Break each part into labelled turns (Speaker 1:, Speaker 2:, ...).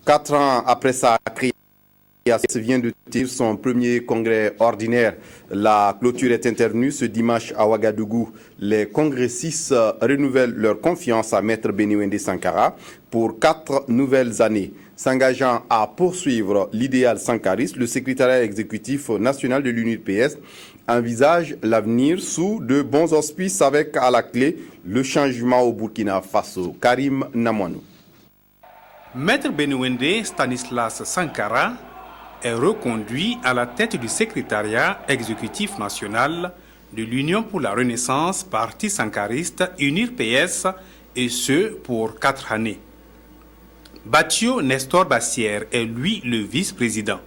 Speaker 1: 4 ans après sa création, vient de tenir son premier congrès ordinaire. La clôture est intervenue ce dimanche à Ouagadougou. Les congressistes renouvellent leur confiance à Maître Béniwendé Sankara pour 4 nouvelles années. S'engageant à poursuivre l'idéal sankariste, le secrétariat exécutif national de l'UNUPS envisage l'avenir sous de bons auspices avec à la clé le changement au Burkina Faso. Karim Namouanou.
Speaker 2: Maître Béniwendé Stanislas Sankara est reconduit à la tête du secrétariat exécutif national de l'Union pour la Renaissance, parti sankariste UNIR-PS, et ce pour 4 années. Bathio Nestor Bassière est lui le vice-président.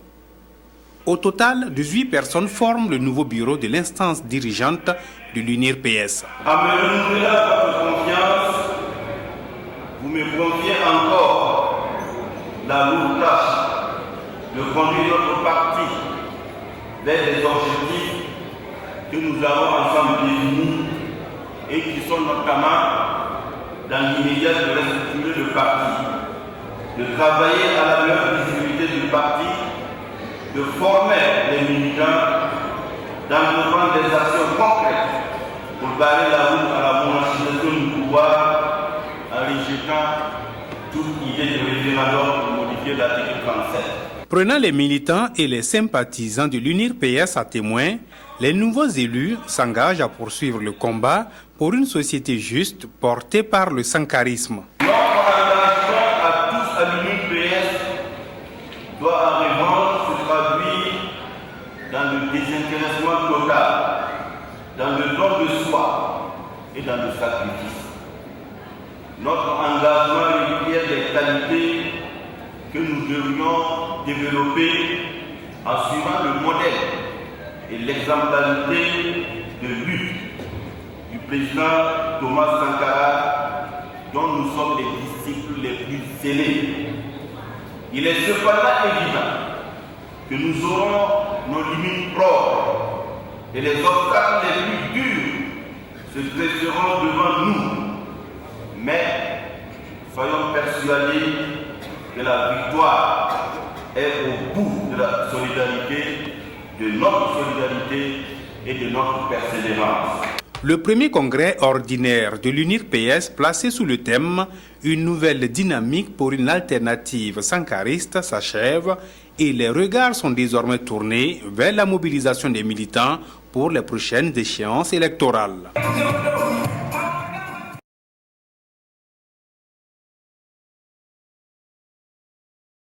Speaker 2: Au total, 18 personnes forment le nouveau bureau de l'instance dirigeante de l'UNIR-PS.
Speaker 3: À me renouveler votre confiance, vous me confiez encore la lourde tâche de conduire notre parti vers les objectifs que nous avons ensemble définis et qui sont notamment dans l'immédiat de restructurer le parti, de travailler à la meilleure visibilité du parti, de former les militants, d'entreprendre des actions concrètes pour barrer la route à la monarchisation du pouvoir en rejetant toute idée de référendum pour modifier l'article 37.
Speaker 2: Prenant les militants et les sympathisants de l'UNIR-PS à témoin, les nouveaux élus s'engagent à poursuivre le combat pour une société juste portée par le sankarisme.
Speaker 3: Notre engagement à tous à l'UNIR-PS doit en revanche se traduire dans le désintéressement total, dans le don de soi et dans le sacrifice. Notre engagement requiert des qualités que nous devrions développer en suivant le modèle et l'exemplarité de lutte du président Thomas Sankara, dont nous sommes les disciples les plus zélés. Il est cependant évident que nous aurons nos limites propres et les obstacles les plus durs se dresseront devant nous. Mais soyons persuadés que la victoire est au bout de la solidarité, de notre solidarité et de notre persévérance.
Speaker 2: Le premier congrès ordinaire de l'UNIR-PS placé sous le thème « Une nouvelle dynamique pour une alternative sankariste » s'achève et les regards sont désormais tournés vers la mobilisation des militants pour les prochaines échéances électorales.